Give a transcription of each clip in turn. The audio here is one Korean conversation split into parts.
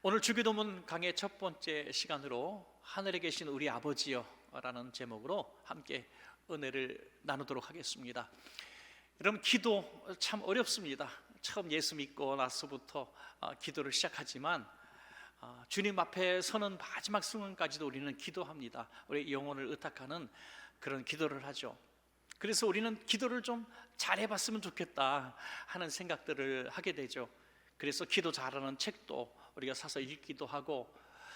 오늘 주기도문 강의 첫 번째 시간으로 하늘에 계신 우리 아버지여 라는 제목으로 함께 은혜를 나누도록 하겠습니다. 여러분, 기도 참 어렵습니다. 처음 예수 믿고 나서부터 기도를 시작하지만 주님 앞에 서는 마지막 순간까지도 우리는 기도합니다. 우리 영혼을 의탁하는 그런 기도를 하죠. 그래서 우리는 기도를 좀 잘해봤으면 좋겠다 하는 생각들을 하게 되죠. 그래서 기도 잘하는 책도 우리가 사서 읽기도 하고,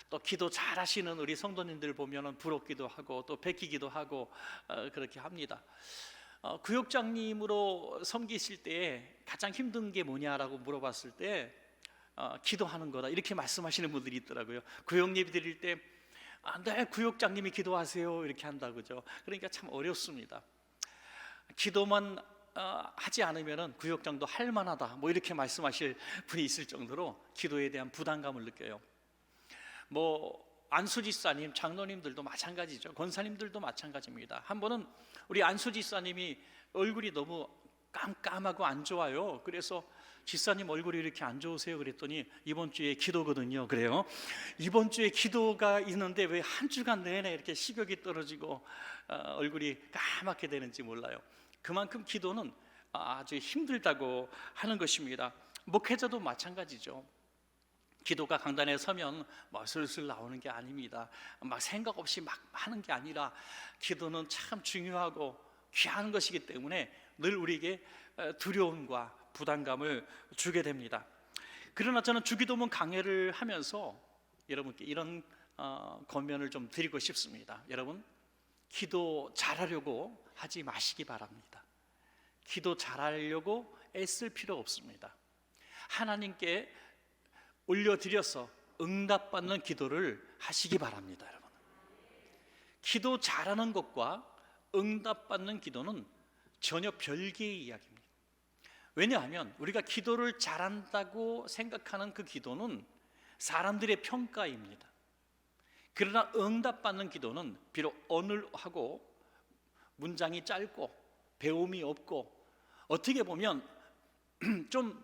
또 기도 잘하시는 우리 성도님들 보면은 부럽기도 하고 또 베끼기도 하고 그렇게 합니다. 구역장님으로 섬기실 때 가장 힘든 게 뭐냐라고 물어봤을 때 기도하는 거다 이렇게 말씀하시는 분들이 있더라고요. 구역 예배 드릴 때 네, 구역장님이 기도하세요 이렇게 한다고죠. 그러니까 참 어렵습니다. 기도만 하지 않으면은 구역장도 할 만하다 뭐 이렇게 말씀하실 분이 있을 정도로 기도에 대한 부담감을 느껴요. 안수지사님, 장로님들도 마찬가지죠. 권사님들도 마찬가지입니다. 한 번은 우리 안수지사님이 얼굴이 너무 깜깜하고 안 좋아요. 그래서 지사님 얼굴이 이렇게 안 좋으세요? 그랬더니 이번 주에 기도거든요. 그래요. 이번 주에 기도가 있는데 왜 한 주간 내내 이렇게 식욕이 떨어지고 얼굴이 까맣게 되는지 몰라요. 그만큼 기도는 아주 힘들다고 하는 것입니다. 목회자도 마찬가지죠. 기도가 강단에 서면 슬슬 나오는 게 아닙니다. 막 생각 없이 막 하는 게 아니라 기도는 참 중요하고 귀한 것이기 때문에 늘 우리에게 두려움과 부담감을 주게 됩니다. 그러나 저는 주기도문 강해를 하면서 여러분께 이런 권면을 좀 드리고 싶습니다. 여러분, 기도 잘하려고 하지 마시기 바랍니다. 기도 잘하려고 애쓸 필요 없습니다. 하나님께 올려드려서 응답받는 기도를 하시기 바랍니다. 여러분, 기도 잘하는 것과 응답받는 기도는 전혀 별개의 이야기입니다. 왜냐하면 우리가 기도를 잘한다고 생각하는 그 기도는 사람들의 평가입니다. 그러나 응답받는 기도는 비록 어눌하고 문장이 짧고 배움이 없고 어떻게 보면 좀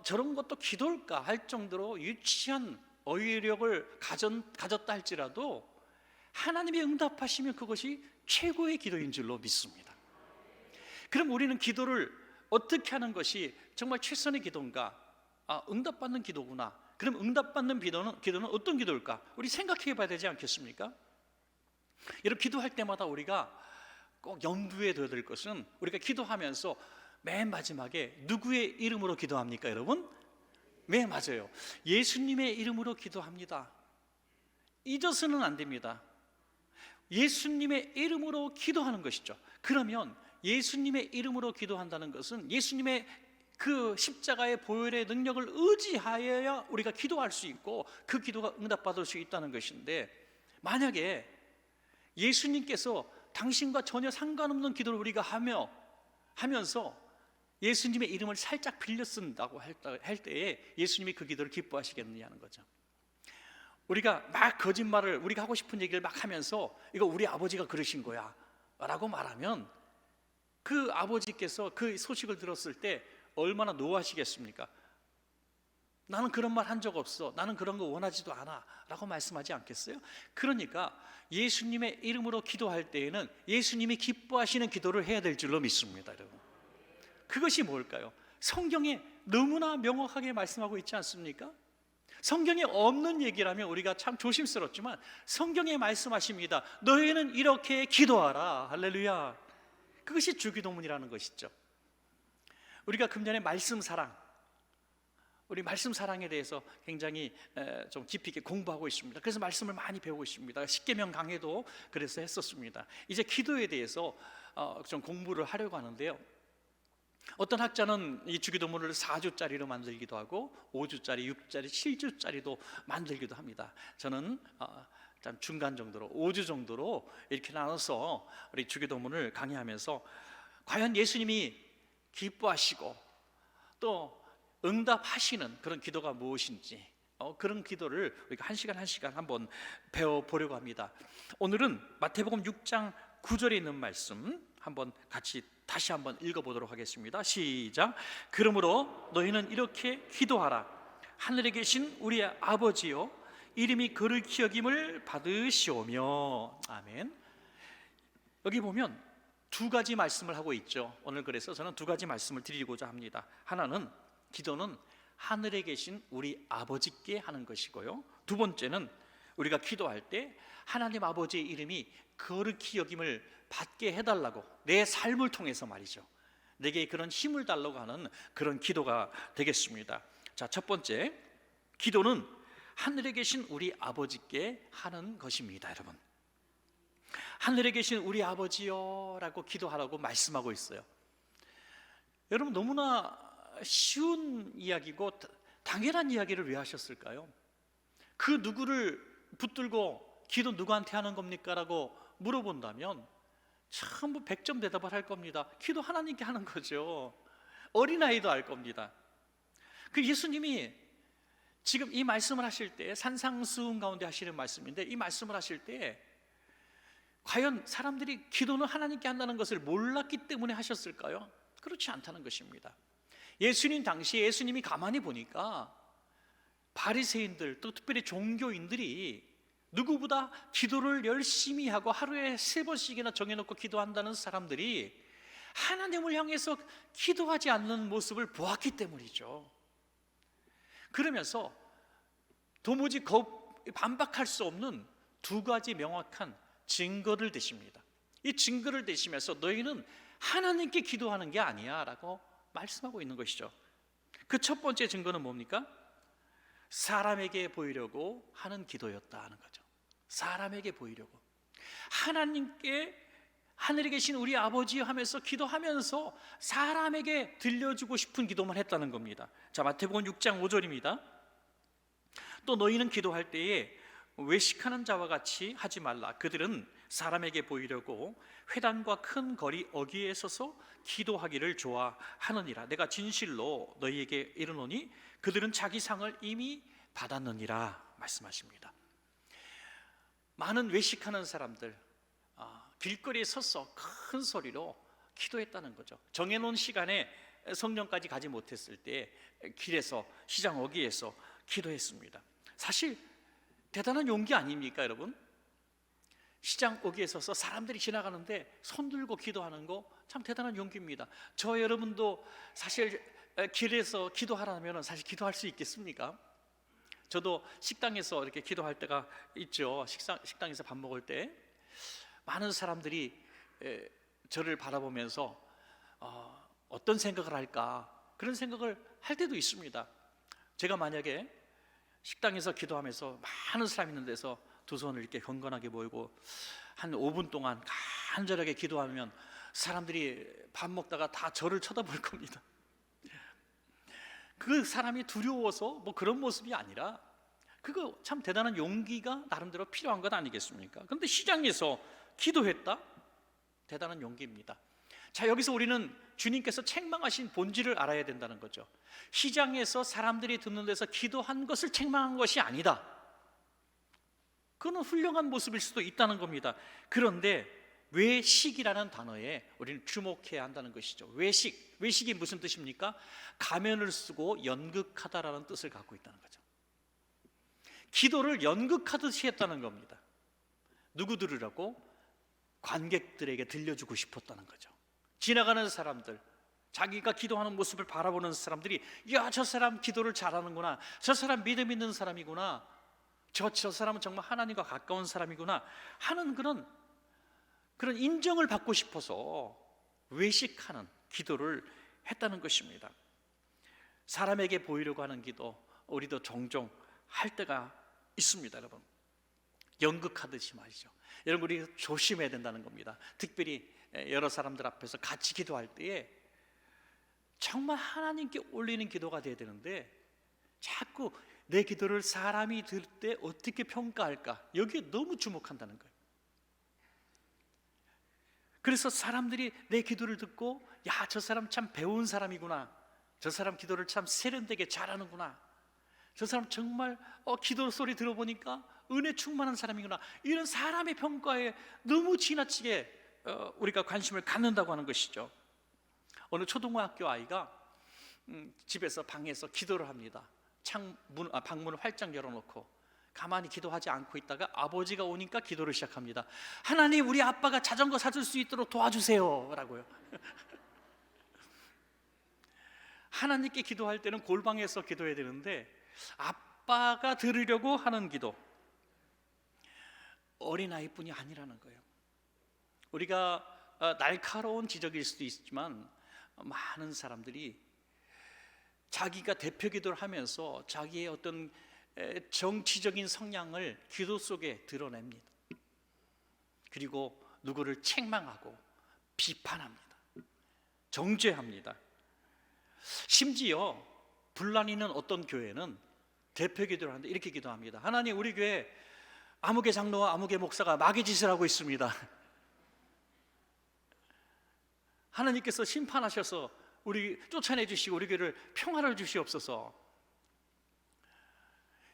저런 것도 기도일까 할 정도로 유치한 어휘력을 가졌다 할지라도 하나님이 응답하시면 그것이 최고의 기도인 줄로 믿습니다. 그럼 우리는 기도를 어떻게 하는 것이 정말 최선의 기도인가? 응답받는 기도구나. 그럼 응답받는 기도는 어떤 기도일까? 우리 생각해 봐야 되지 않겠습니까? 여러분, 기도할 때마다 우리가 꼭 염두에 둬야 될 것은 우리가 기도하면서 맨 마지막에 누구의 이름으로 기도합니까, 여러분? 네, 맞아요. 예수님의 이름으로 기도합니다. 잊어서는 안 됩니다. 예수님의 이름으로 기도하는 것이죠. 그러면 예수님의 이름으로 기도한다는 것은 예수님의 그 십자가의 보혈의 능력을 의지하여야 우리가 기도할 수 있고 그 기도가 응답받을 수 있다는 것인데, 만약에 예수님께서 당신과 전혀 상관없는 기도를 우리가 하면서 예수님의 이름을 살짝 빌려 쓴다고 할 때에 예수님이 그 기도를 기뻐하시겠느냐는 거죠. 우리가 막 거짓말을, 우리가 하고 싶은 얘기를 막 하면서 이거 우리 아버지가 그러신 거야 라고 말하면 그 아버지께서 그 소식을 들었을 때 얼마나 노하시겠습니까? 나는 그런 말 한 적 없어, 나는 그런 거 원하지도 않아 라고 말씀하지 않겠어요? 그러니까 예수님의 이름으로 기도할 때에는 예수님이 기뻐하시는 기도를 해야 될 줄로 믿습니다. 여러분, 그것이 뭘까요? 성경에 너무나 명확하게 말씀하고 있지 않습니까? 성경에 없는 얘기라면 우리가 참 조심스럽지만 성경에 말씀하십니다. 너희는 이렇게 기도하라. 할렐루야. 그것이 주기도문이라는 것이죠. 우리가 금년에 말씀 사랑, 우리 말씀 사랑에 대해서 굉장히 좀 깊이 있게 공부하고 있습니다. 그래서 말씀을 많이 배우고 있습니다. 십계명 강해도 그래서 했었습니다. 이제 기도에 대해서 좀 공부를 하려고 하는데요, 어떤 학자는 이 주기도문을 4주짜리로 만들기도 하고 5주짜리, 6주짜리, 7주짜리도 만들기도 합니다. 저는 중간 정도로 5주 정도로 이렇게 나눠서 우리 주기도문을 강의하면서 과연 예수님이 기뻐하시고 또 응답하시는 그런 기도가 무엇인지 그런 기도를 우리가 한 시간 한 시간 한번 배워보려고 합니다. 오늘은 마태복음 6장 9절에 있는 말씀 한번 같이 다시 한번 읽어보도록 하겠습니다. 시작. 그러므로 너희는 이렇게 기도하라. 하늘에 계신 우리 아버지요 이름이 거룩히 여김을 받으시오며. 아멘. 여기 보면 두 가지 말씀을 하고 있죠. 오늘 그래서 저는 두 가지 말씀을 드리고자 합니다. 하나는 기도는 하늘에 계신 우리 아버지께 하는 것이고요, 두 번째는 우리가 기도할 때 하나님 아버지의 이름이 거룩히 여김을 받게 해달라고, 내 삶을 통해서 말이죠, 내게 그런 힘을 달라고 하는 그런 기도가 되겠습니다. 자, 첫 번째, 기도는 하늘에 계신 우리 아버지께 하는 것입니다. 여러분, 하늘에 계신 우리 아버지요 라고 기도하라고 말씀하고 있어요. 여러분, 너무나 쉬운 이야기고 당연한 이야기를 왜 하셨을까요? 그 누구를 붙들고 기도 누구한테 하는 겁니까? 라고 물어본다면 전부 100점 대답을 할 겁니다. 기도 하나님께 하는 거죠. 어린아이도 알 겁니다. 그 예수님이 지금 이 말씀을 하실 때, 산상수훈 가운데 하시는 말씀인데, 이 말씀을 하실 때 과연 사람들이 기도는 하나님께 한다는 것을 몰랐기 때문에 하셨을까요? 그렇지 않다는 것입니다. 예수님 당시에 예수님이 가만히 보니까 바리새인들, 또 특별히 종교인들이 누구보다 기도를 열심히 하고 하루에 3번씩이나 정해놓고 기도한다는 사람들이 하나님을 향해서 기도하지 않는 모습을 보았기 때문이죠. 그러면서 도무지 반박할 수 없는 두 가지 명확한 증거를 대십니다. 이 증거를 대시면서 너희는 하나님께 기도하는 게 아니야 라고 말씀하고 있는 것이죠. 그 첫 번째 증거는 뭡니까? 사람에게 보이려고 하는 기도였다는 거죠. 사람에게 보이려고, 하나님께 하늘에 계신 우리 아버지 하면서 기도하면서 사람에게 들려주고 싶은 기도만 했다는 겁니다. 자, 마태복음 6장 5절입니다. 또 너희는 기도할 때에 외식하는 자와 같이 하지 말라. 그들은 사람에게 보이려고 회당과 큰 거리 어귀에 서서 기도하기를 좋아하느니라. 내가 진실로 너희에게 이르노니 그들은 자기 상을 이미 받았느니라 말씀하십니다. 많은 외식하는 사람들, 길거리에 서서 큰 소리로 기도했다는 거죠. 정해놓은 시간에 성령까지 가지 못했을 때 길에서, 시장 어귀에서 기도했습니다. 사실 대단한 용기 아닙니까, 여러분? 시장 어귀에 서서 사람들이 지나가는데 손 들고 기도하는 거 참 대단한 용기입니다. 저 여러분도 사실 길에서 기도하라면 사실 기도할 수 있겠습니까? 저도 식당에서 이렇게 기도할 때가 있죠. 식당에서 밥 먹을 때 많은 사람들이 저를 바라보면서 어떤 생각을 할까, 그런 생각을 할 때도 있습니다. 제가 만약에 식당에서 기도하면서 많은 사람이 있는 데서 두 손을 이렇게 경건하게 모이고 한 5분 동안 간절하게 기도하면 사람들이 밥 먹다가 다 저를 쳐다볼 겁니다. 그 사람이 두려워서 뭐 그런 모습이 아니라 그거 참 대단한 용기가 나름대로 필요한 것 아니겠습니까? 그런데 시장에서 기도했다? 대단한 용기입니다. 자, 여기서 우리는 주님께서 책망하신 본질을 알아야 된다는 거죠. 시장에서 사람들이 듣는 데서 기도한 것을 책망한 것이 아니다. 그건 훌륭한 모습일 수도 있다는 겁니다. 그런데 외식이라는 단어에 우리는 주목해야 한다는 것이죠. 외식이 무슨 뜻입니까? 가면을 쓰고 연극하다라는 뜻을 갖고 있다는 거죠. 기도를 연극하듯이 했다는 겁니다. 누구 들으라고? 관객들에게 들려주고 싶었다는 거죠. 지나가는 사람들, 자기가 기도하는 모습을 바라보는 사람들이, 야, 저 사람 기도를 잘하는구나, 저 사람 믿음 있는 사람이구나, 저 사람은 정말 하나님과 가까운 사람이구나 하는 그런 인정을 받고 싶어서 외식하는 기도를 했다는 것입니다. 사람에게 보이려고 하는 기도, 우리도 종종 할 때가 있습니다. 여러분, 연극하듯이 말이죠. 여러분, 우리 조심해야 된다는 겁니다. 특별히 여러 사람들 앞에서 같이 기도할 때에 정말 하나님께 올리는 기도가 돼야 되는데 자꾸 내 기도를 사람이 들을 때 어떻게 평가할까, 여기에 너무 주목한다는 거예요. 그래서 사람들이 내 기도를 듣고, 야, 저 사람 참 배운 사람이구나, 저 사람 기도를 참 세련되게 잘하는구나, 저 사람 정말 기도 소리 들어보니까 은혜 충만한 사람이구나, 이런 사람의 평가에 너무 지나치게 우리가 관심을 갖는다고 하는 것이죠. 어느 초등학교 아이가 집에서 방에서 기도를 합니다. 방문을 활짝 열어놓고 가만히 기도하지 않고 있다가 아버지가 오니까 기도를 시작합니다. 하나님, 우리 아빠가 자전거 사줄 수 있도록 도와주세요 라고요. 하나님께 기도할 때는 골방에서 기도해야 되는데 아빠가 들으려고 하는 기도, 어린아이뿐이 아니라는 거예요. 우리가 날카로운 지적일 수도 있지만 많은 사람들이 자기가 대표 기도를 하면서 자기의 어떤 정치적인 성향을 기도 속에 드러냅니다. 그리고 누구를 책망하고 비판합니다. 정죄합니다. 심지어 분란 있는 어떤 교회는 대표 기도를 하는데 이렇게 기도합니다. 하나님, 우리 교회 아무개 장로와 아무개 목사가 마귀 짓을 하고 있습니다. 하나님께서 심판하셔서 우리 쫓아내 주시고 우리 교회를 평화를 주시옵소서.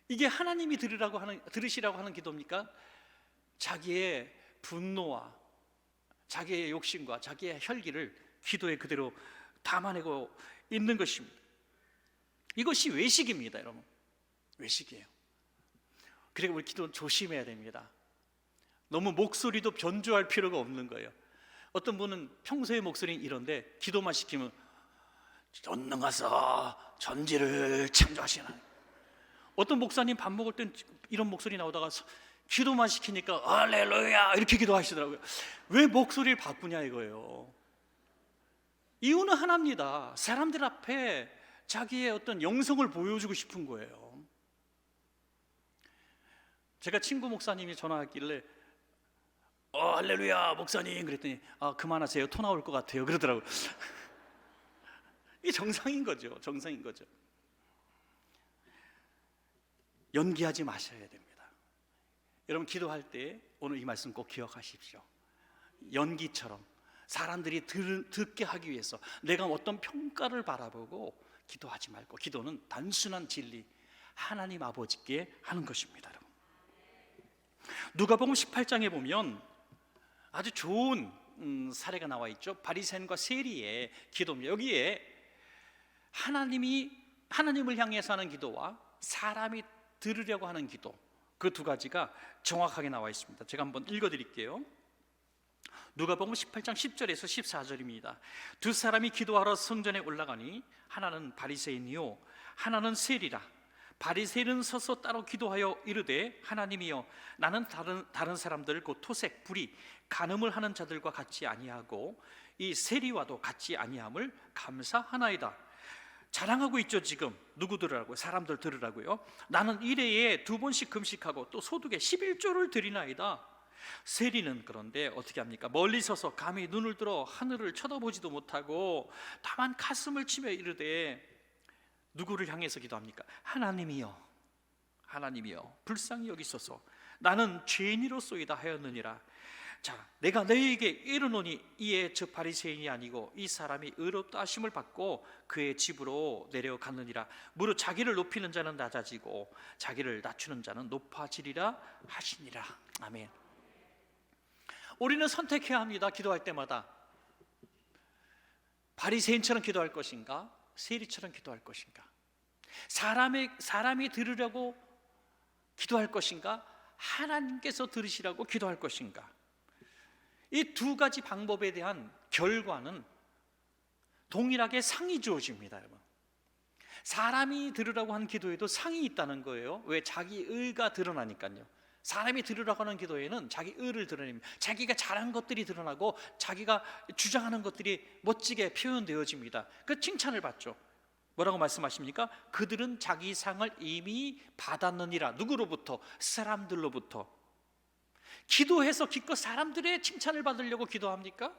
이게 하나님이 들으시라고 하는 기도입니까? 자기의 분노와 자기의 욕심과 자기의 혈기를 기도에 그대로 담아내고 있는 것입니다. 이것이 외식입니다, 여러분. 외식이에요. 그리고 우리 기도는 조심해야 됩니다. 너무 목소리도 변조할 필요가 없는 거예요. 어떤 분은 평소의 목소리는 이런데 기도만 시키면 전능하사 전지를 창조하시나. 어떤 목사님 밥 먹을 땐 이런 목소리 나오다가 기도만 시키니까 할렐루야 이렇게 기도하시더라고요. 왜 목소리를 바꾸냐 이거예요. 이유는 하나입니다. 사람들 앞에 자기의 어떤 영성을 보여주고 싶은 거예요. 제가 친구 목사님이 전화했길래 할렐루야 목사님 그랬더니 그만하세요, 토 나올 것 같아요 그러더라고요. 이게 정상인 거죠. 정상인 거죠. 연기하지 마셔야 됩니다. 여러분, 기도할 때 오늘 이 말씀 꼭 기억하십시오. 연기처럼 사람들이 듣게 하기 위해서 내가 어떤 평가를 바라보고 기도하지 말고, 기도는 단순한 진리 하나님 아버지께 하는 것입니다. 여러분, 누가복음 18장에 보면 아주 좋은 사례가 나와 있죠. 바리새인과 세리의 기도입니다. 여기에 하나님을 향해서 하는 기도와 사람이 들으려고 하는 기도, 그 두 가지가 정확하게 나와 있습니다. 제가 한번 읽어드릴게요. 누가복음 18장 10절에서 14절입니다. 두 사람이 기도하러 성전에 올라가니 하나는 바리새인이요 하나는 세리라. 바리새인은 서서 따로 기도하여 이르되 하나님이여, 나는 다른 사람들 곧 토색, 불의, 간음을 하는 자들과 같이 아니하고 이 세리와도 같이 아니함을 감사하나이다. 자랑하고 있죠. 지금 누구 들으라고요? 사람들 들으라고요. 나는 일회에 2번씩 금식하고 또 소득에 11조를 드리나이다. 세리는 그런데 어떻게 합니까? 멀리 서서 감히 눈을 들어 하늘을 쳐다보지도 못하고 다만 가슴을 치며 이르되, 누구를 향해서 기도합니까? 하나님이여, 하나님이여 불쌍히 여기소서, 나는 죄인이로소이다 하였느니라. 자, 내가 너희에게 이르노니 이에 저 바리새인이 아니고 이 사람이 의롭다 하심을 받고 그의 집으로 내려갔느니라. 무릇 자기를 높이는 자는 낮아지고 자기를 낮추는 자는 높아지리라 하시니라. 아멘. 우리는 선택해야 합니다. 기도할 때마다 바리새인처럼 기도할 것인가, 세리처럼 기도할 것인가, 사람이 들으려고 기도할 것인가, 하나님께서 들으시라고 기도할 것인가. 이 두 가지 방법에 대한 결과는 동일하게 상이 주어집니다. 여러분, 사람이 들으라고 하는 기도에도 상이 있다는 거예요. 왜? 자기 의가 드러나니까요. 사람이 들으라고 하는 기도에는 자기 의를 드러냅니다. 자기가 잘한 것들이 드러나고 자기가 주장하는 것들이 멋지게 표현되어집니다. 그 칭찬을 받죠. 뭐라고 말씀하십니까? 그들은 자기 상을 이미 받았느니라. 누구로부터? 사람들로부터. 기도해서 기껏 사람들의 칭찬을 받으려고 기도합니까?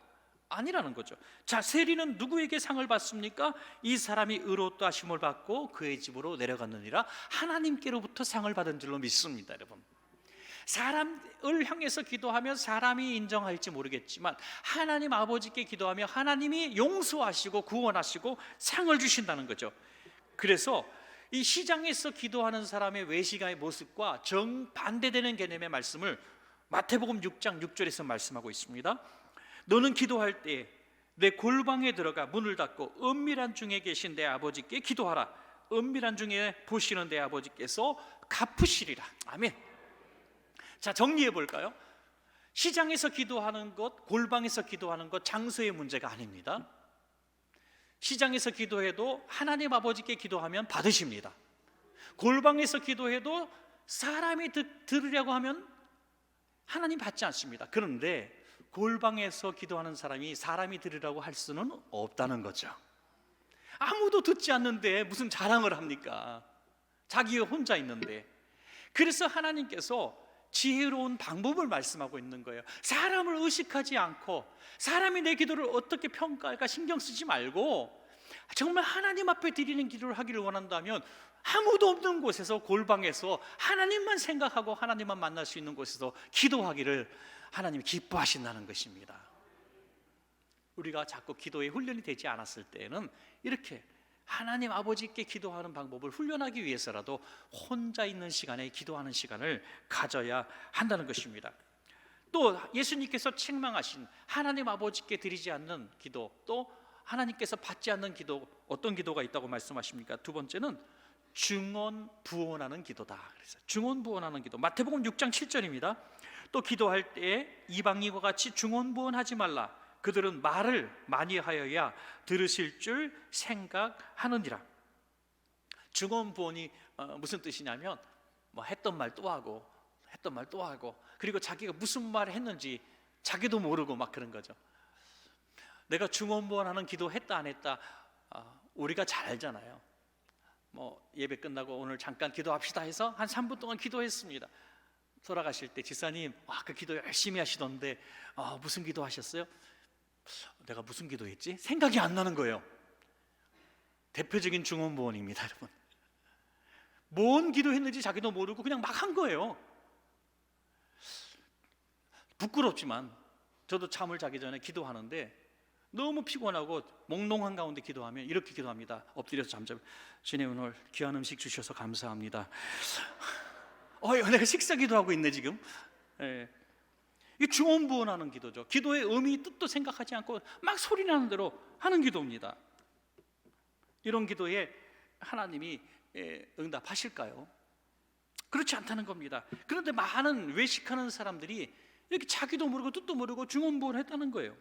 아니라는 거죠. 자, 세리는 누구에게 상을 받습니까? 이 사람이 의롭다 하심을 받고 그의 집으로 내려갔느니라. 하나님께로부터 상을 받은 줄로 믿습니다. 여러분, 사람을 향해서 기도하면 사람이 인정할지 모르겠지만 하나님 아버지께 기도하며 하나님이 용서하시고 구원하시고 상을 주신다는 거죠. 그래서 이 시장에서 기도하는 사람의 외식의 모습과 정반대되는 개념의 말씀을 마태복음 6장 6절에서 말씀하고 있습니다. 너는 기도할 때 내 골방에 들어가 문을 닫고 은밀한 중에 계신 내 아버지께 기도하라. 은밀한 중에 보시는 내 아버지께서 갚으시리라. 아멘. 자, 정리해 볼까요? 시장에서 기도하는 것, 골방에서 기도하는 것, 장소의 문제가 아닙니다. 시장에서 기도해도 하나님 아버지께 기도하면 받으십니다. 골방에서 기도해도 사람이 들으려고 하면 하나님 받지 않습니다. 그런데 골방에서 기도하는 사람이 들으라고 할 수는 없다는 거죠. 아무도 듣지 않는데 무슨 자랑을 합니까? 자기가 혼자 있는데. 그래서 하나님께서 지혜로운 방법을 말씀하고 있는 거예요. 사람을 의식하지 않고 사람이 내 기도를 어떻게 평가할까 신경 쓰지 말고 정말 하나님 앞에 드리는 기도를 하기를 원한다면 아무도 없는 곳에서, 골방에서 하나님만 생각하고 하나님만 만날 수 있는 곳에서 기도하기를 하나님이 기뻐하신다는 것입니다. 우리가 자꾸 기도에 훈련이 되지 않았을 때에는 이렇게 하나님 아버지께 기도하는 방법을 훈련하기 위해서라도 혼자 있는 시간에 기도하는 시간을 가져야 한다는 것입니다. 또 예수님께서 책망하신 하나님 아버지께 드리지 않는 기도, 또 하나님께서 받지 않는 기도, 어떤 기도가 있다고 말씀하십니까? 두 번째는 중언부언하는 기도다. 그래서 중언부언하는 기도, 마태복음 6장 7절입니다. 또 기도할 때에 이방인과 같이 중언부언하지 말라. 그들은 말을 많이 하여야 들으실 줄 생각하느니라. 중언부언이 무슨 뜻이냐면 뭐 했던 말 또 하고 했던 말 또 하고, 그리고 자기가 무슨 말을 했는지 자기도 모르고 막 그런 거죠. 내가 중언부언하는 기도 했다 안 했다 우리가 잘 알잖아요. 뭐 예배 끝나고 오늘 잠깐 기도합시다 해서 한 3분 동안 기도했습니다. 돌아가실 때 지사님 그 기도 열심히 하시던데 무슨 기도 하셨어요? 내가 무슨 기도했지? 생각이 안 나는 거예요. 대표적인 중언부언입니다, 여러분. 뭔 기도했는지 자기도 모르고 그냥 막 한 거예요. 부끄럽지만 저도 잠을 자기 전에 기도하는데 너무 피곤하고 몽롱한 가운데 기도하면 이렇게 기도합니다. 엎드려서 잠자면 주님 오늘 귀한 음식 주셔서 감사합니다. 내가 식사 기도하고 있네 지금. 이 중언부언하는 기도죠. 기도의 의미, 뜻도 생각하지 않고 막 소리나는 대로 하는 기도입니다. 이런 기도에 하나님이 응답하실까요? 그렇지 않다는 겁니다. 그런데 많은 외식하는 사람들이 이렇게 자기도 모르고 뜻도 모르고 중언부언했다는 거예요.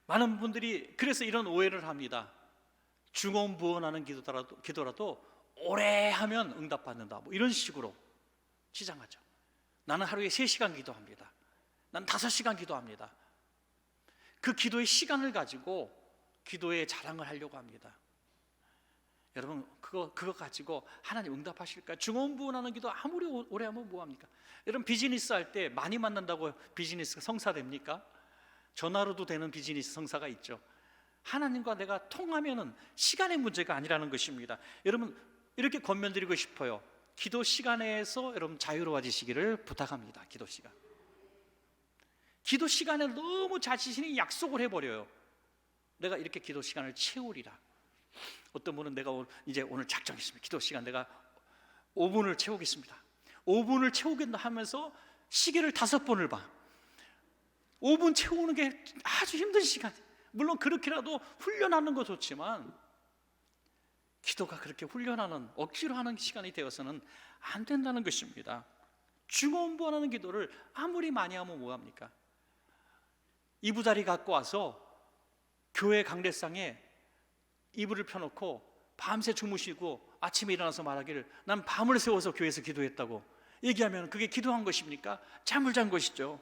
많은 분들이 그래서 이런 오해를 합니다. 중언부언하는 기도라도 오래 하면 응답받는다, 뭐 이런 식으로 치장하죠. 나는 하루에 3시간 기도합니다. 난 5시간 기도합니다. 그 기도의 시간을 가지고 기도의 자랑을 하려고 합니다. 여러분 그거 가지고 하나님 응답하실까요? 중언부언하는 기도 아무리 오래 하면 뭐합니까? 여러분 비즈니스 할 때 많이 만난다고 비즈니스가 성사됩니까? 전화로도 되는 비즈니스 성사가 있죠. 하나님과 내가 통하면은 시간의 문제가 아니라는 것입니다. 여러분 이렇게 권면드리고 싶어요. 기도 시간에서 여러분 자유로워지시기를 부탁합니다. 기도 시간에 너무 자신이 약속을 해버려요. 내가 이렇게 기도 시간을 채우리라. 어떤 분은 내가 오늘 작정했습니다. 기도 시간 내가 5분을 채우겠습니다. 5분을 채우겠다 하면서 시계를 5번을 봐. 5분 채우는 게 아주 힘든 시간. 물론 그렇게라도 훈련하는 거 좋지만 기도가 그렇게 훈련하는, 억지로 하는 시간이 되어서는 안 된다는 것입니다. 중언부언하는 기도를 아무리 많이 하면 뭐합니까? 이부자리 갖고 와서 교회 강대상에 이불을 펴놓고 밤새 주무시고 아침에 일어나서 말하기를 난 밤을 새워서 교회에서 기도했다고 얘기하면 그게 기도한 것입니까? 잠을 잔 것이죠.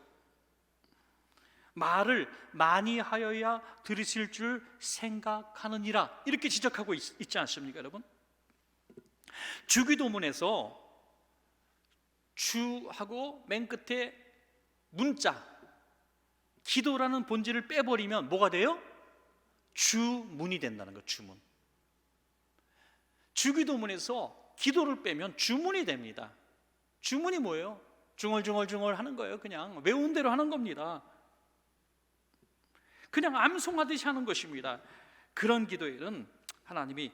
말을 많이 하여야 들으실 줄 생각하느니라, 이렇게 지적하고 있지 않습니까, 여러분? 주기도문에서 주하고 맨 끝에 문자, 기도라는 본질을 빼버리면 뭐가 돼요? 주문이 된다는 거예요. 주문. 주기도문에서 기도를 빼면 주문이 됩니다. 주문이 뭐예요? 중얼중얼 하는 거예요. 그냥 외운 대로 하는 겁니다. 그냥 암송하듯이 하는 것입니다. 그런 기도에는 하나님이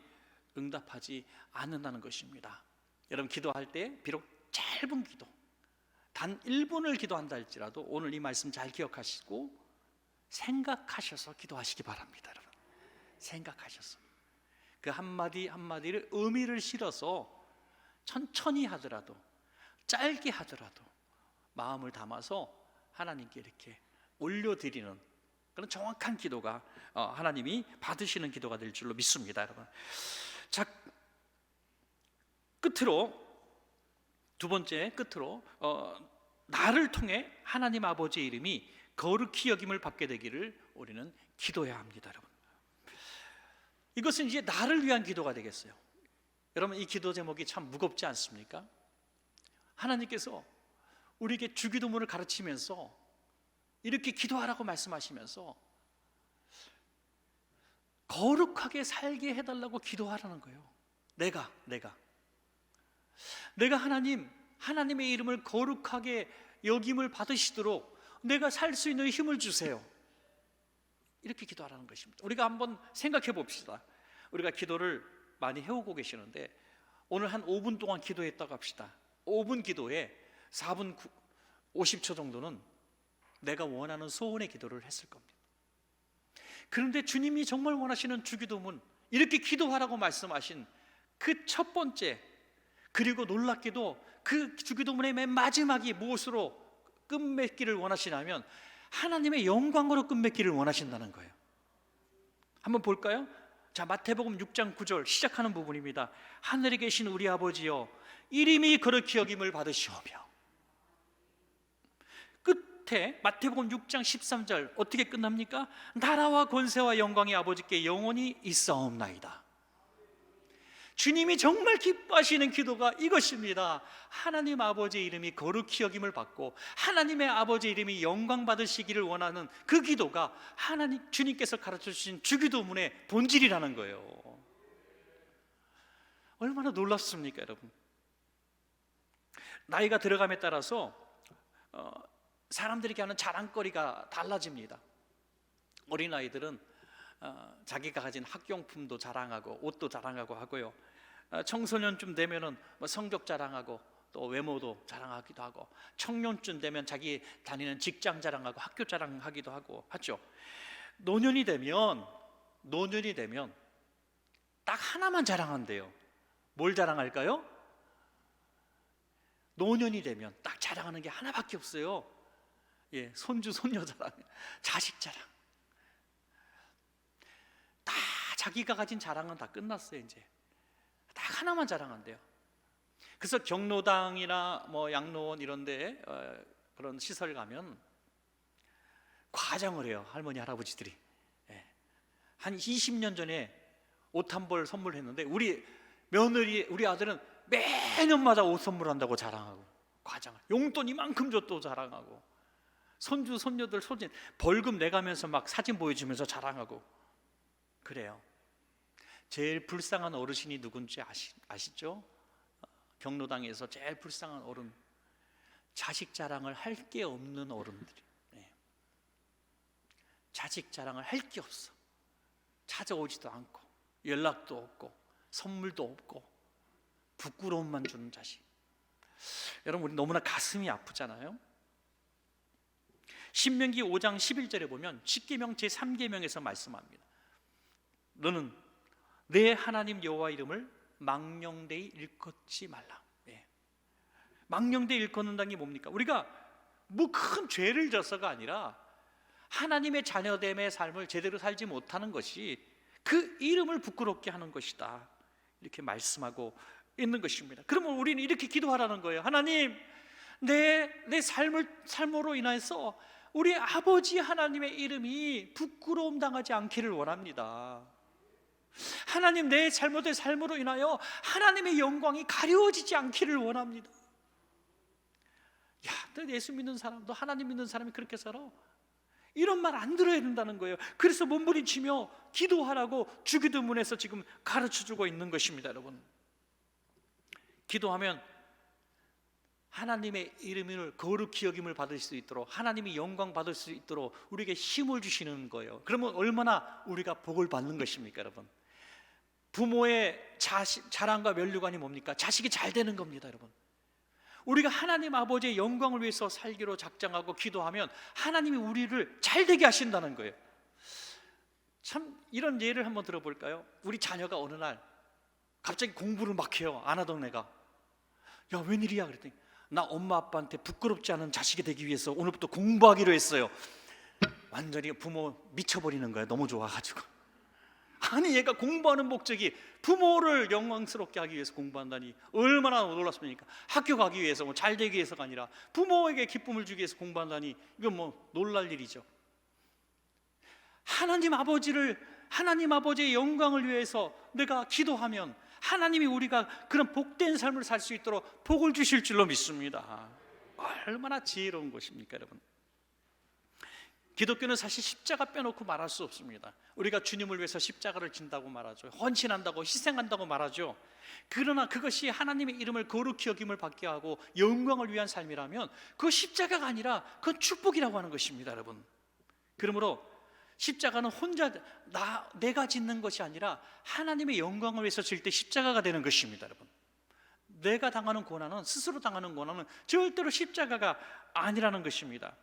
응답하지 않는다는 것입니다. 여러분 기도할 때 비록 짧은 기도, 단 1분을 기도한다 할지라도 오늘 이 말씀 잘 기억하시고 생각하셔서 기도하시기 바랍니다. 여러분 생각하셔서. 그 한마디 한마디를 의미를 실어서 천천히 하더라도, 짧게 하더라도 마음을 담아서 하나님께 이렇게 올려드리는 그런 정확한 기도가 하나님이 받으시는 기도가 될 줄로 믿습니다, 여러분. 자, 끝으로, 두 번째 끝으로 나를 통해 하나님 아버지의 이름이 거룩히 여김을 받게 되기를 우리는 기도해야 합니다, 여러분. 이것은 이제 나를 위한 기도가 되겠어요. 여러분, 이 기도 제목이 참 무겁지 않습니까? 하나님께서 우리에게 주기도문을 가르치면서 이렇게 기도하라고 말씀하시면서 거룩하게 살게 해달라고 기도하라는 거예요. 내가 하나님의 이름을 거룩하게 여김을 받으시도록 내가 살 수 있는 힘을 주세요. 이렇게 기도하라는 것입니다. 우리가 한번 생각해 봅시다. 우리가 기도를 많이 해오고 계시는데 오늘 한 5분 동안 기도했다고 합시다. 5분 기도에 4분 50초 정도는 내가 원하는 소원의 기도를 했을 겁니다. 그런데 주님이 정말 원하시는 주기도문, 이렇게 기도하라고 말씀하신 그 첫 번째, 그리고 놀랍게도 그 주기도문의 맨 마지막이 무엇으로 끝맺기를 원하시냐면 하나님의 영광으로 끝맺기를 원하신다는 거예요. 한번 볼까요? 자, 마태복음 6장 9절 시작하는 부분입니다. 하늘에 계신 우리 아버지여, 이름이 거룩히 여김을 받으시오며. 끝에 마태복음 6장 13절 어떻게 끝납니까? 나라와 권세와 영광이 아버지께 영원히 있사옵나이다. 주님이 정말 기뻐하시는 기도가 이것입니다. 하나님 아버지의 이름이 거룩히 여김을 받고 하나님의 아버지의 이름이 영광 받으시기를 원하는 그 기도가 주님께서 가르쳐주신 주기도문의 본질이라는 거예요. 얼마나 놀랍습니까, 여러분? 나이가 들어감에 따라서 사람들에게 하는 자랑거리가 달라집니다. 어린아이들은 자기가 가진 학용품도 자랑하고 옷도 자랑하고 하고요. 청소년쯤 되면은 성적 자랑하고 또 외모도 자랑하기도 하고, 청년쯤 되면 자기 다니는 직장 자랑하고 학교 자랑하기도 하고 하죠. 노년이 되면 딱 하나만 자랑한대요. 뭘 자랑할까요? 노년이 되면 딱 자랑하는 게 하나밖에 없어요. 예, 손주 손녀 자랑, 자식 자랑. 다 자기가 가진 자랑은 다 끝났어요. 이제 딱 하나만 자랑한대요. 그래서 경로당이나 양로원 이런데 그런 시설 가면 과장을 해요. 할머니 할아버지들이. 예. 한 20년 전에 옷 한 벌 선물했는데 우리 아들은 매년마다 옷 선물한다고 자랑하고, 과장을 용돈 이만큼 줬다고 자랑하고, 손주 손녀들 소진 벌금 내가면서 막 사진 보여주면서 자랑하고 그래요. 제일 불쌍한 어르신이 누군지 아시죠? 경로당에서 제일 불쌍한 어른, 자식 자랑을 할 게 없는 어른들이. 자식 자랑을 할 게 없어. 찾아오지도 않고 연락도 없고 선물도 없고 부끄러움만 주는 자식. 여러분, 우리 너무나 가슴이 아프잖아요. 신명기 5장 11절에 보면 십계명 제3계명에서 말씀합니다. 너는 내 하나님 여호와 이름을 망령되이 일컫지 말라. 망령되이 일컫는다는 게 뭡니까? 우리가 큰 죄를 져서가 아니라 하나님의 자녀됨의 삶을 제대로 살지 못하는 것이 그 이름을 부끄럽게 하는 것이다, 이렇게 말씀하고 있는 것입니다. 그러면 우리는 이렇게 기도하라는 거예요. 하나님, 내 삶으로 인해서 우리 아버지 하나님의 이름이 부끄러움 당하지 않기를 원합니다. 하나님, 내 잘못된 삶으로 인하여 하나님의 영광이 가려워지지 않기를 원합니다. 야, 너 예수 믿는 사람도 하나님 믿는 사람이 그렇게 살아? 이런 말 안 들어야 된다는 거예요. 그래서 몸부림치며 기도하라고 주기도문에서 지금 가르쳐주고 있는 것입니다. 여러분, 기도하면 하나님의 이름을 거룩히 여김을 받을 수 있도록, 하나님이 영광 받을 수 있도록 우리에게 힘을 주시는 거예요. 그러면 얼마나 우리가 복을 받는 것입니까, 여러분? 부모의 자랑과 면류관이 뭡니까? 자식이 잘 되는 겁니다, 여러분. 우리가 하나님 아버지의 영광을 위해서 살기로 작정하고 기도하면 하나님이 우리를 잘 되게 하신다는 거예요. 참 이런 예를 한번 들어볼까요? 우리 자녀가 어느 날 갑자기 공부를 막 해요. 안 하던 애가. 야, 웬일이야? 그랬더니 나 엄마 아빠한테 부끄럽지 않은 자식이 되기 위해서 오늘부터 공부하기로 했어요. 완전히 부모 미쳐버리는 거야. 너무 좋아가지고. 아니, 얘가 공부하는 목적이 부모를 영광스럽게 하기 위해서 공부한다니 얼마나 놀랐습니까? 학교 가기 위해서, 뭐 잘 되기 위해서가 아니라 부모에게 기쁨을 주기 위해서 공부한다니 이건 뭐 놀랄 일이죠. 하나님 아버지의 영광을 위해서 내가 기도하면 하나님이 우리가 그런 복된 삶을 살 수 있도록 복을 주실 줄로 믿습니다. 얼마나 지혜로운 것입니까, 여러분? 기독교는 사실 십자가 빼놓고 말할 수 없습니다. 우리가 주님을 위해서 십자가를 진다고 말하죠. 헌신한다고, 희생한다고 말하죠. 그러나 그것이 하나님의 이름을 거룩히 여김을 받게 하고 영광을 위한 삶이라면 그 십자가가 아니라 그건 축복이라고 하는 것입니다, 여러분. 그러므로 십자가는 혼자 내가 짓는 것이 아니라 하나님의 영광을 위해서 질 때 십자가가 되는 것입니다, 여러분. 내가 당하는 고난은, 스스로 당하는 고난은 절대로 십자가가 아니라는 것입니다.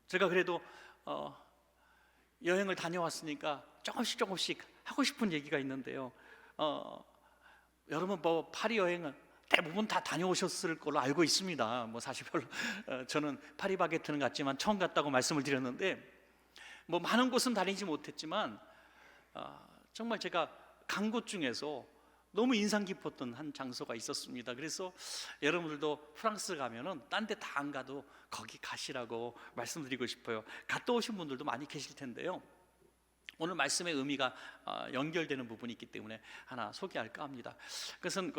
제가 그래도 여행을 다녀왔으니까 조금씩 하고 싶은 얘기가 있는데요. 여러분 뭐 파리 여행은 대부분 다 다녀오셨을 걸로 알고 있습니다. 뭐 사실 별로 저는 파리바게트는 갔지만 처음 갔다고 말씀을 드렸는데, 뭐 많은 곳은 다니지 못했지만 정말 제가 간 곳 중에서 너무 인상 깊었던 한 장소가 있었습니다. 그래서 여러분들도 프랑스 가면은 딴 데 다 안 가도 거기 가시라고 말씀드리고 싶어요. 갔다 오신 분들도 많이 계실 텐데요. 오늘 말씀의 의미가 연결되는 부분이 있기 때문에 하나 소개할까 합니다. 그것은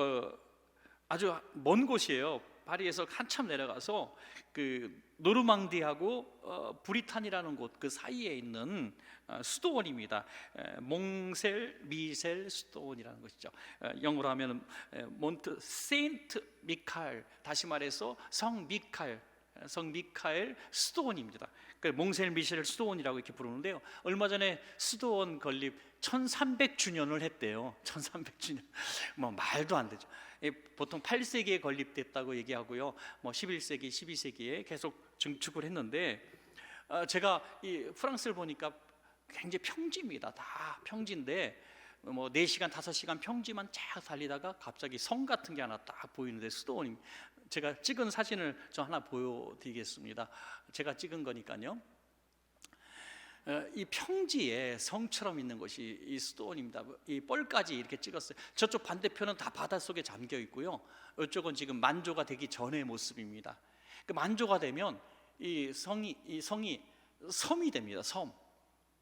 아주 먼 곳이에요. 파리에서 한참 내려가서 그 노르망디하고 브리탄이라는 곳 그 사이에 있는 수도원입니다. 몽셀 미셀 수도원이라는 것이죠. 영어로 하면 몬트 세인트 미카엘, 다시 말해서 성 미카엘 수도원입니다. 몽셀 미셀 수도원이라고 이렇게 부르는데요. 얼마 전에 수도원 건립 1300주년을 했대요. 1300주년. 뭐 말도 안 되죠. 보통 8세기에 건립됐다고 얘기하고요. 뭐 11세기, 12세기에 계속 증축을 했는데, 제가 이 프랑스를 보니까 굉장히 평지입니다. 다 평지인데 뭐 4시간, 5시간 평지만 쫙 달리다가 갑자기 성 같은 게 하나 딱 보이는데 수도원입니다. 제가 찍은 사진을 저 하나 보여드리겠습니다. 제가 찍은 거니까요. 이 평지에 성처럼 있는 것이 이 수도원입니다. 이 뻘까지 이렇게 찍었어요. 저쪽 반대편은 다 바닷속에 잠겨 있고요. 이쪽은 지금 만조가 되기 전의 모습입니다. 그 만조가 되면 이 성이 섬이 됩니다. 섬.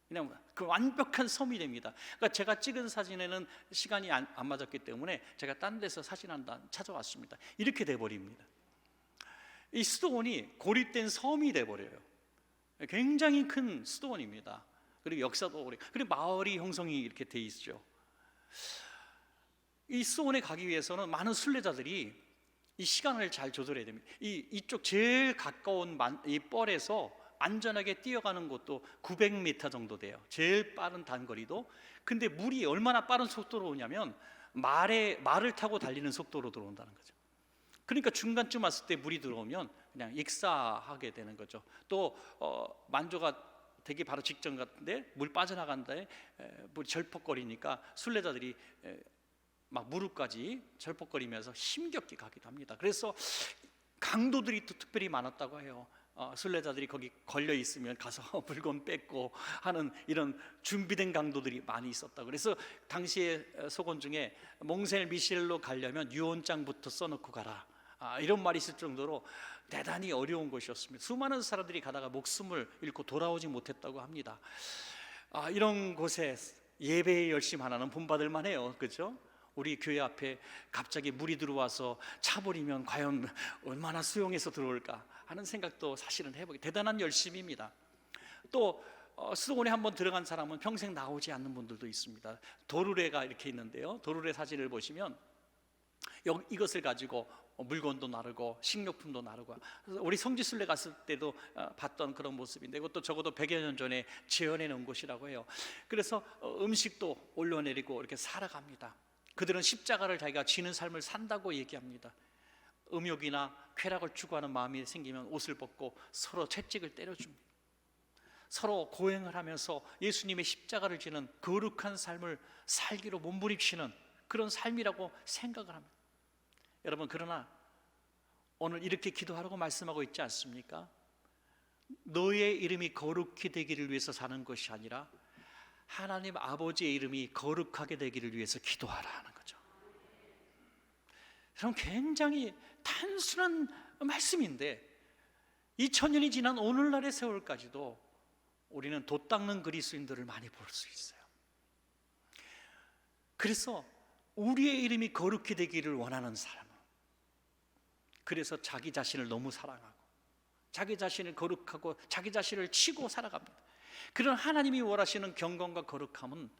그냥 그 완벽한 섬이 됩니다. 그러니까 제가 찍은 사진에는 시간이 안 맞았기 때문에 제가 딴 데서 사진 한 단 찾아왔습니다. 이렇게 돼 버립니다. 이 수도원이 고립된 섬이 돼 버려요. 굉장히 큰 수도원입니다. 그리고 역사도 오래, 그리고 마을이 형성이 이렇게 돼 있죠. 이 수도원에 가기 위해서는 많은 순례자들이 이 시간을 잘 조절해야 됩니다. 이쪽 제일 가까운 이 뻘에서 안전하게 뛰어가는 곳도 900m 정도 돼요. 제일 빠른 단거리도. 근데 물이 얼마나 빠른 속도로 오냐면 말을 타고 달리는 속도로 들어온다는 거죠. 그러니까 중간쯤 왔을 때 물이 들어오면 그냥 익사하게 되는 거죠. 또 만조가 되기 바로 직전 같은데 물 빠져나간다에 물이 절퍽거리니까 순례자들이 막 무릎까지 절퍽거리면서 힘겹게 가기도 합니다. 그래서 강도들이 또 특별히 많았다고 해요. 순례자들이 거기 걸려 있으면 가서 물건 뺏고 하는 이런 준비된 강도들이 많이 있었다. 그래서 당시에 소권 중에 몽셀 미셸로 가려면 유언장부터 써놓고 가라, 이런 말이 있을 정도로 대단히 어려운 곳이었습니다. 수많은 사람들이 가다가 목숨을 잃고 돌아오지 못했다고 합니다. 이런 곳에 예배에 열심하나는 본받을 만해요. 그렇죠? 우리 교회 앞에 갑자기 물이 들어와서 차버리면 과연 얼마나 수용해서 들어올까 하는 생각도 사실은 해보기 대단한 열심입니다. 또 수도원에 한번 들어간 사람은 평생 나오지 않는 분들도 있습니다. 도르래가 이렇게 있는데요. 도르래 사진을 보시면 이것을 가지고 물건도 나르고 식료품도 나르고, 우리 성지순례 갔을 때도 봤던 그런 모습인데, 이것도 적어도 100여 년 전에 재현해 놓은 곳이라고 해요. 그래서 음식도 올려내리고 이렇게 살아갑니다. 그들은 십자가를 자기가 지는 삶을 산다고 얘기합니다. 음욕이나 쾌락을 추구하는 마음이 생기면 옷을 벗고 서로 채찍을 때려줍니다. 서로 고행을 하면서 예수님의 십자가를 지는 거룩한 삶을 살기로 몸부림치는 그런 삶이라고 생각을 합니다. 여러분, 그러나 오늘 이렇게 기도하라고 말씀하고 있지 않습니까? 너의 이름이 거룩히 되기를 위해서 사는 것이 아니라 하나님 아버지의 이름이 거룩하게 되기를 위해서 기도하라 하는 거죠. 그럼 굉장히 단순한 말씀인데 2000년이 지난 오늘날의 세월까지도 우리는 돛 닦는 그리스도인들을 많이 볼 수 있어요. 그래서 우리의 이름이 거룩히 되기를 원하는 사람은, 그래서 자기 자신을 너무 사랑하고 자기 자신을 거룩하고 자기 자신을 치고 살아갑니다. 그런 하나님이 원하시는 경건과 거룩함은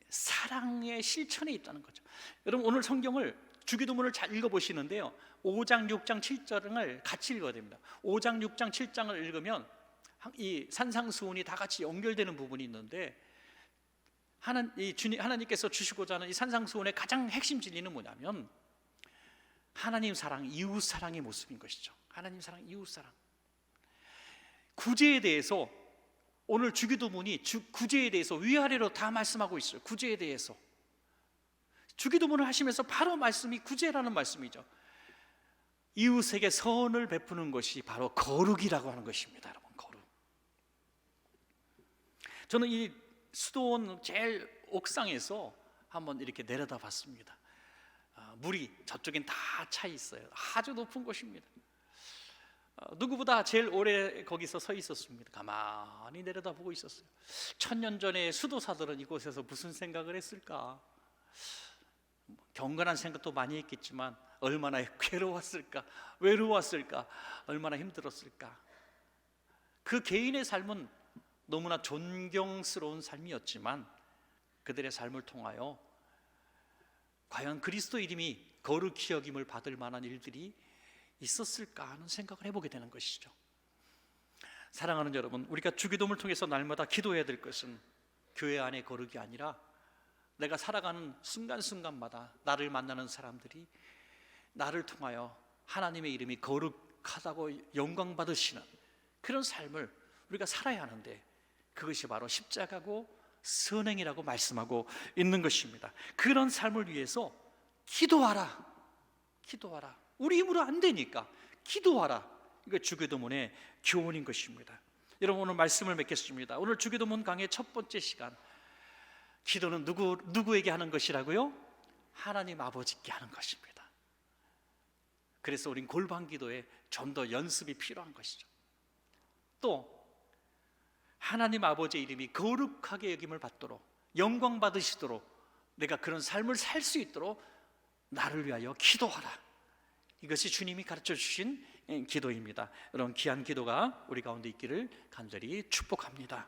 사랑의 실천에 있다는 거죠. 여러분, 오늘 성경을 주기도문을 잘 읽어보시는데요, 5장, 6장, 7장을 같이 읽어야 됩니다. 5장, 6장, 7장을 읽으면 이 산상수훈이 다 같이 연결되는 부분이 있는데, 하나님께서 주시고자 하는 이 산상수훈의 가장 핵심 진리는 뭐냐면 하나님 사랑, 이웃 사랑의 모습인 것이죠. 하나님 사랑, 이웃 사랑. 구제에 대해서 오늘 주기도문이 구제에 대해서 위아래로 다 말씀하고 있어요. 구제에 대해서 주기도문을 하시면서 바로 말씀이 구제라는 말씀이죠. 이웃에게 선을 베푸는 것이 바로 거룩이라고 하는 것입니다. 여러분, 거룩. 저는 이 수도원 제일 옥상에서 한번 이렇게 내려다 봤습니다. 물이 저쪽엔 다 차 있어요. 아주 높은 곳입니다. 누구보다 제일 오래 거기서 서 있었습니다. 가만히 내려다보고 있었어요. 1000년 전에 수도사들은 이곳에서 무슨 생각을 했을까? 경건한 생각도 많이 했겠지만 얼마나 괴로웠을까, 외로웠을까, 얼마나 힘들었을까. 그 개인의 삶은 너무나 존경스러운 삶이었지만 그들의 삶을 통하여 과연 그리스도 이름이 거룩히 여김을 받을 만한 일들이 있었을까 하는 생각을 해보게 되는 것이죠. 사랑하는 여러분, 우리가 주기도문을 통해서 날마다 기도해야 될 것은 교회 안의 거룩이 아니라 내가 살아가는 순간순간마다 나를 만나는 사람들이 나를 통하여 하나님의 이름이 거룩하다고 영광 받으시는 그런 삶을 우리가 살아야 하는데, 그것이 바로 십자가고 선행이라고 말씀하고 있는 것입니다. 그런 삶을 위해서 기도하라. 기도하라. 우리 힘으로 안 되니까 기도하라. 이거 주기도문의 교훈인 것입니다. 여러분, 오늘 말씀을 맺겠습니다. 오늘 주기도문 강의 첫 번째 시간, 기도는 누구에게 하는 것이라고요? 하나님 아버지께 하는 것입니다. 그래서 우린 골방 기도에 좀 더 연습이 필요한 것이죠. 또 하나님 아버지의 이름이 거룩하게 여김을 받도록, 영광 받으시도록, 내가 그런 삶을 살 수 있도록 나를 위하여 기도하라. 이것이 주님이 가르쳐 주신 기도입니다. 여러분, 귀한 기도가 우리 가운데 있기를 간절히 축복합니다.